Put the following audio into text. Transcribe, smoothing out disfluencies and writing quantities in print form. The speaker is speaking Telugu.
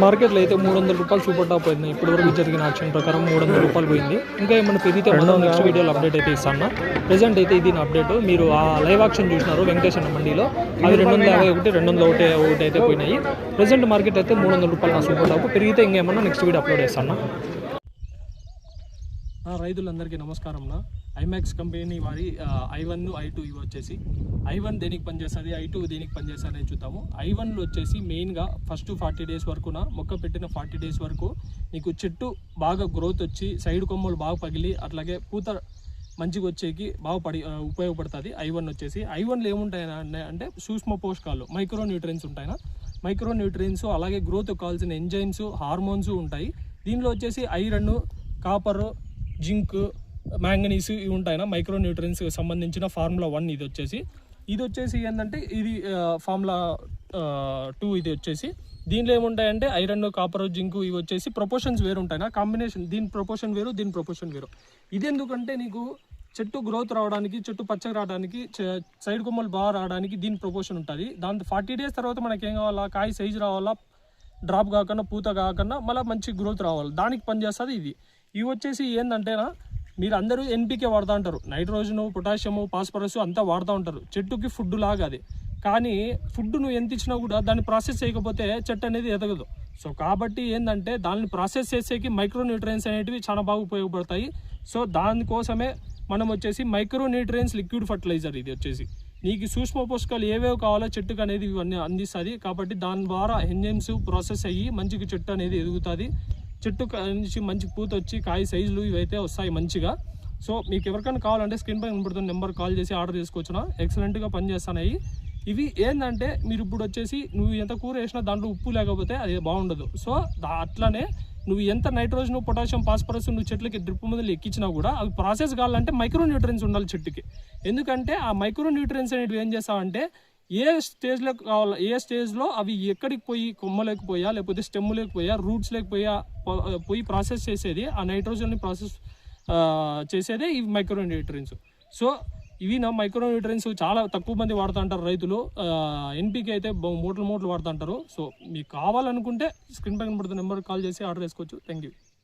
మార్కెట్లో అయితే 300 రూపాయలు సూపర్ టాప్ పోయింది. ఇప్పటివరకు జరిగిన యాక్షన్ ప్రకారం 300 రూపాయలు పోయింది. ఇంకా ఏమన్నా పెరిగితే మనం నెక్స్ట్ వీడియోలో అప్డేట్ అయితే ఇస్తాను. ప్రెజెంట్ అయితే ఇది నా అప్డేట్. మీరు ఆ లైవ్ ఆక్షన్ చూసినారు వెంకటేశ్వర మండీలో, అవి 251 201 అయితే పోయినాయి. ప్రెజెంట్ మార్కెట్ అయితే 300 రూపాయలు నా సూపర్ టాప్. పెరిగితే ఇంకేమన్నా నెక్స్ట్ వీడియో అప్లోడ్ చేస్తాను. రైతులందరికీ నమస్కారం. ఐమాక్స్ కంపెనీ వారి I1 I2 ఇవి వచ్చేసి I1 దేనికి పనిచేస్తుంది, I2 దేనికి పనిచేస్తుంది అని చూద్దాము. I1లో వచ్చేసి మెయిన్గా ఫస్ట్ 40 డేస్ వరకున మొక్క పెట్టిన 40 డేస్ వరకు నీకు చెట్టు బాగా గ్రోత్ వచ్చి సైడ్ కొమ్మలు బాగా పగిలి అట్లాగే పూత మంచిగా వచ్చేకి బాగా ఉపయోగపడుతుంది. I1 వచ్చేసి I1లో ఏముంటాయని అంటే సూక్ష్మ పోషకాలు మైక్రో న్యూట్రియన్స్ ఉంటాయినా, మైక్రో న్యూట్రియన్స్ అలాగే గ్రోత్ కావాల్సిన ఎంజైమ్స్ హార్మోన్స్ ఉంటాయి. దీనిలో వచ్చేసి ఐరన్, కాపర్, జింక్, మ్యాంగనీస్ ఇవి ఉంటాయినా మైక్రో న్యూట్రియన్స్ సంబంధించిన ఫార్ములా 1 ఇది వచ్చేసి ఏంటంటే ఇది ఫార్ములా 2 ఇది వచ్చేసి దీనిలో ఏముంటాయంటే ఐరన్, కాపర్, జింక్ ఇవి వచ్చేసి ప్రపోర్షన్స్ వేరు ఉంటాయినా, కాంబినేషన్ దీని ప్రపోర్షన్ వేరు దీని ప్రపోర్షన్ వేరు. ఇది ఎందుకంటే నీకు చెట్టు గ్రోత్ రావడానికి, చెట్టు పచ్చగా రావడానికి, సైడ్ కొమ్మలు బాగా రావడానికి దీని ప్రపోర్షన్ ఉంటుంది. దాంతో 40 డేస్ తర్వాత మనకి ఏం కావాలా, కాయ సైజు రావాలా, డ్రాప్ కాకుండా పూత కాకుండా మళ్ళీ మంచి గ్రోత్ రావాలి, దానికి పనిచేస్తుంది ఇది. ఇవి వచ్చేసి ఏంటంటేనా మీరు అందరూ NPK వాడుతూ ఉంటారు, నైట్రోజన్, పొటాషియము, ఫాస్ఫరస్ అంతా వాడుతూ ఉంటారు చెట్టుకి ఫుడ్ లాగా. అది కానీ ఫుడ్ నువ్వు ఎంత ఇచ్చినా కూడా దాన్ని ప్రాసెస్ చేయకపోతే చెట్టు అనేది ఎదగదు. సో కాబట్టి ఏంటంటే దాన్ని ప్రాసెస్ చేసేకి మైక్రో న్యూట్రియన్స్ అనేటివి చాలా బాగా ఉపయోగపడతాయి. సో దానికోసమే మనం వచ్చేసి మైక్రో న్యూట్రియన్స్ లిక్విడ్ ఫర్టిలైజర్ ఇది వచ్చేసి నీకు సూక్ష్మ పోషకాలు ఏవేవి కావాలో చెట్టుకు అనేది ఇవన్నీ అందిస్తుంది. కాబట్టి దాని ద్వారా ఎంజైమ్స్ ప్రాసెస్ అయ్యి మంచిగా చెట్టు అనేది ఎదుగుతుంది. చెట్టు నుంచి మంచి పూత వచ్చి కాయ సైజులు ఇవైతే వస్తాయి మంచిగా. సో మీకు ఎవరికైనా కావాలంటే స్క్రీన్ పై కనబడుతున్న నెంబర్ కాల్ చేసి ఆర్డర్ చేసుకోవచ్చునా, ఎక్సలెంట్గా పనిచేస్తున్నాయి. ఇవి ఏంటంటే మీరు ఇప్పుడు వచ్చేసి నువ్వు ఎంత కూర వేసినా దాంట్లో ఉప్పు లేకపోతే అది బాగుండదు. సో అట్లానే నువ్వు ఎంత నైట్రోజన్, పొటాషియం, ఫాస్ఫరస్ నువ్వు చెట్లకి డ్రిప్ మీద ఎక్కించినా కూడా అవి ప్రాసెస్ కావాలంటే మైక్రో న్యూట్రియన్స్ ఉండాలి చెట్టుకి. ఎందుకంటే ఆ మైక్రో న్యూట్రియన్స్ అనేవి ఏం చేస్తావంటే ఏ స్టేజ్లో కావాలా, ఏ స్టేజ్లో అవి ఎక్కడికి పోయి కొమ్మలోకి పోయా లేకపోతే స్టెమ్లోకి పోయా రూట్స్ లేకపోయా పోయి ప్రాసెస్ చేసేది ఆ నైట్రోజన్ని ప్రాసెస్ చేసేదే ఇవి మైక్రో న్యూట్రియన్స్. సో ఇవి మైక్రో న్యూట్రియన్స్ చాలా తక్కువ మంది వాడుతూ ఉంటారు రైతులు. NPK అయితే మూటలు వాడుతూ ఉంటారు. సో మీకు కావాలనుకుంటే స్క్రీన్ పైన పడుతున్న నెంబర్కి కాల్ చేసి ఆర్డర్ చేసుకోవచ్చు. Thank you.